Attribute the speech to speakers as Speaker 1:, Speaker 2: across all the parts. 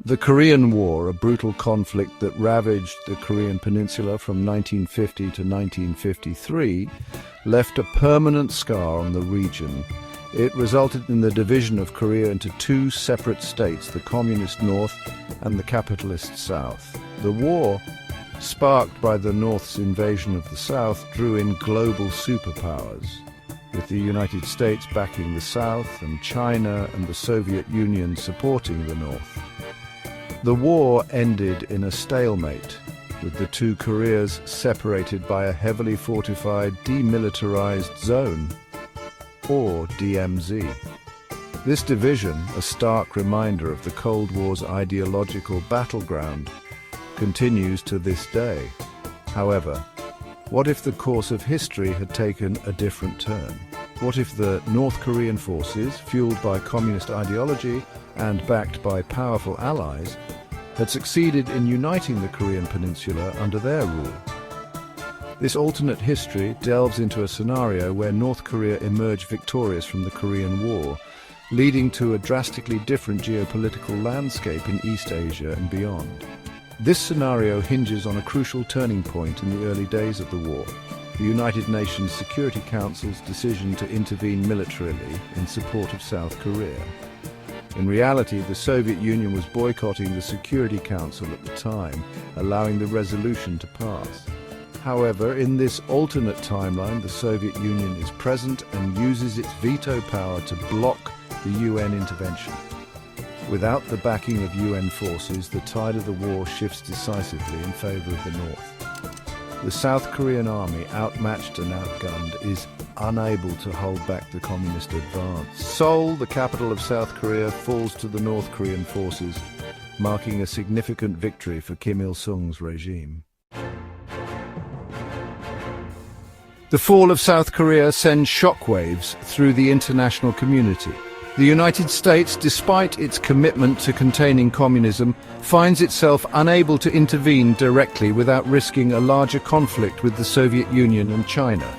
Speaker 1: The Korean War, a brutal conflict that ravaged the Korean peninsula from 1950 to 1953, left a permanent scar on the region. It resulted in the division of Korea into two separate states, the Communist North and the capitalist South. The war, sparked by the North's invasion of the South, drew in global superpowers, with the United States backing the South and China and the Soviet Union supporting the North. The war ended in a stalemate, with the two Koreas separated by a heavily fortified demilitarized zone, or DMZ. This division, a stark reminder of the Cold War's ideological battleground, continues to this day. However, what if the course of history had taken a different turn? What if the North Korean forces, fueled by communist ideology and backed by powerful allies, had succeeded in uniting the Korean peninsula under their rule? This alternate history delves into a scenario where North Korea emerged victorious from the Korean War, leading to a drastically different geopolitical landscape in East Asia and beyond. This scenario hinges on a crucial turning point in the early days of the war: the United Nations Security Council's decision to intervene militarily in support of South Korea. In reality, the Soviet Union was boycotting the Security Council at the time, allowing the resolution to pass. However, in this alternate timeline, the Soviet Union is present and uses its veto power to block the UN intervention. Without the backing of UN forces, the tide of the war shifts decisively in favor of the North. The South Korean army, outmatched and outgunned, is unable to hold back the communist advance. Seoul, the capital of South Korea, falls to the North Korean forces, marking a significant victory for Kim Il-sung's regime. The fall of South Korea sends shockwaves through the international community. The United States, despite its commitment to containing communism, finds itself unable to intervene directly without risking a larger conflict with the Soviet Union and China.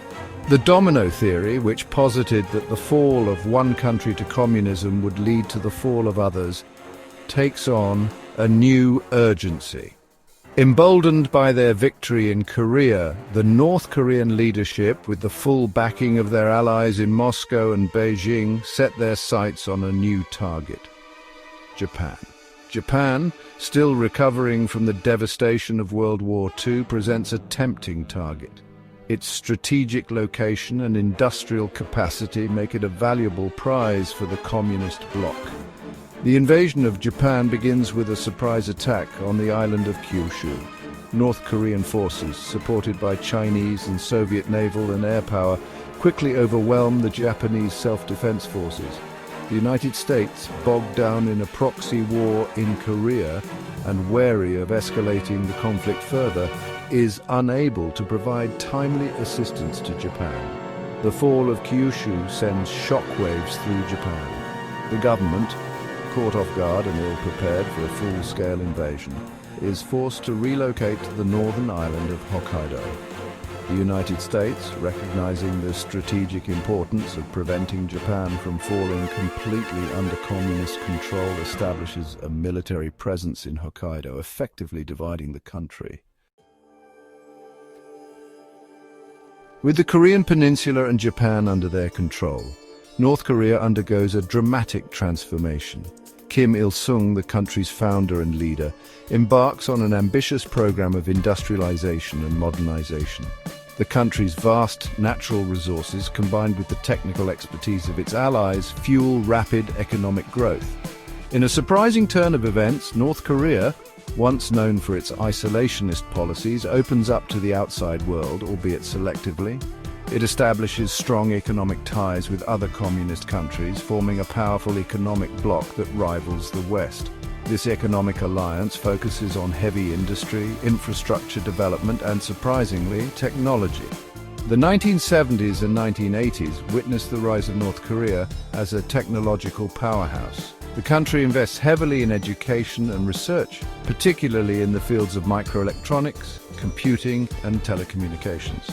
Speaker 1: The domino theory, which posited that the fall of one country to communism would lead to the fall of others, takes on a new urgency. Emboldened by their victory in Korea, the North Korean leadership, with the full backing of their allies in Moscow and Beijing, set their sights on a new target: Japan. Japan, still recovering from the devastation of World War II, presents a tempting target. Its strategic location and industrial capacity make it a valuable prize for the communist bloc. The invasion of Japan begins with a surprise attack on the island of Kyushu. North Korean forces, supported by Chinese and Soviet naval and air power, quickly overwhelm the Japanese self-defense forces. The United States, bogged down in a proxy war in Korea and wary of escalating the conflict further, is unable to provide timely assistance to Japan. The fall of Kyushu sends shockwaves through Japan. The government, caught off guard and ill-prepared for a full-scale invasion, is forced to relocate to the northern island of Hokkaido. The United States, recognizing the strategic importance of preventing Japan from falling completely under communist control, establishes a military presence in Hokkaido, effectively dividing the country. With the Korean peninsula and Japan under their control, North Korea undergoes a dramatic transformation. Kim Il-sung, the country's founder and leader, embarks on an ambitious program of industrialization and modernization. The country's vast natural resources, combined with the technical expertise of its allies, fuel rapid economic growth. In a surprising turn of events, North Korea, once known for its isolationist policies, opens up to the outside world, albeit selectively. It establishes strong economic ties with other communist countries, forming a powerful economic bloc that rivals the West. This economic alliance focuses on heavy industry, infrastructure development, and, surprisingly, technology. The 1970s and 1980s witnessed the rise of North Korea as a technological powerhouse. The country invests heavily in education and research, particularly in the fields of microelectronics, computing, and telecommunications.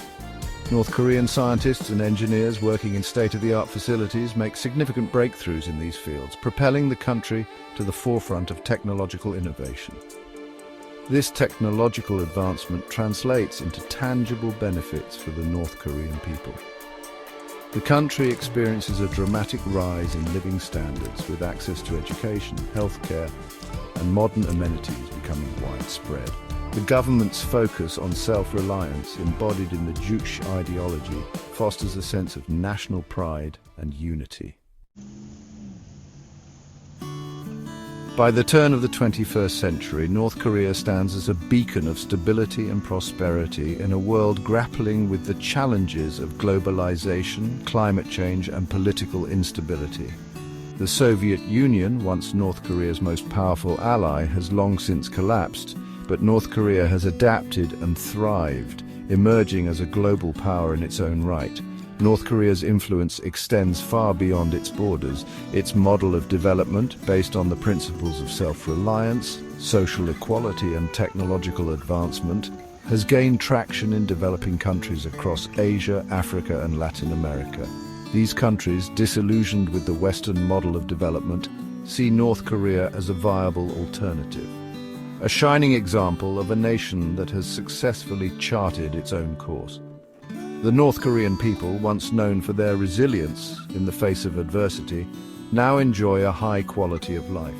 Speaker 1: North Korean scientists and engineers working in state-of-the-art facilities make significant breakthroughs in these fields, propelling the country to the forefront of technological innovation. This technological advancement translates into tangible benefits for the North Korean people. The country experiences a dramatic rise in living standards, with access to education, healthcare, and modern amenities becoming widespread. The government's focus on self-reliance, embodied in the Juche ideology, fosters a sense of national pride and unity. By the turn of the 21st century, North Korea stands as a beacon of stability and prosperity in a world grappling with the challenges of globalization, climate change, and political instability. The Soviet Union, once North Korea's most powerful ally, has long since collapsed, but North Korea has adapted and thrived, emerging as a global power in its own right. North Korea's influence extends far beyond its borders. Its model of development, based on the principles of self-reliance, social equality, and technological advancement, has gained traction in developing countries across Asia, Africa, and Latin America. These countries, disillusioned with the Western model of development, see North Korea as a viable alternative. A shining example of a nation that has successfully charted its own course. The North Korean people, once known for their resilience in the face of adversity, now enjoy a high quality of life.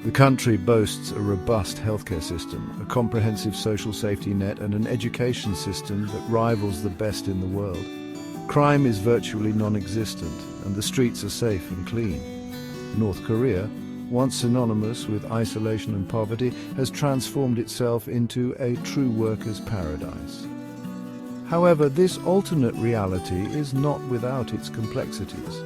Speaker 1: The country boasts a robust healthcare system, a comprehensive social safety net, and an education system that rivals the best in the world. Crime is virtually non-existent, and the streets are safe and clean. North Korea, once synonymous with isolation and poverty, has transformed itself into a true workers' paradise. However, this alternate reality is not without its complexities.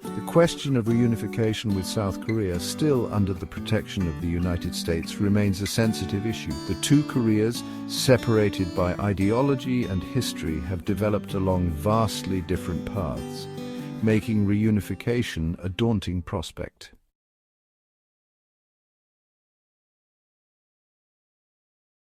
Speaker 1: The question of reunification with South Korea, still under the protection of the United States, remains a sensitive issue. The two Koreas, separated by ideology and history, have developed along vastly different paths, making reunification a daunting prospect.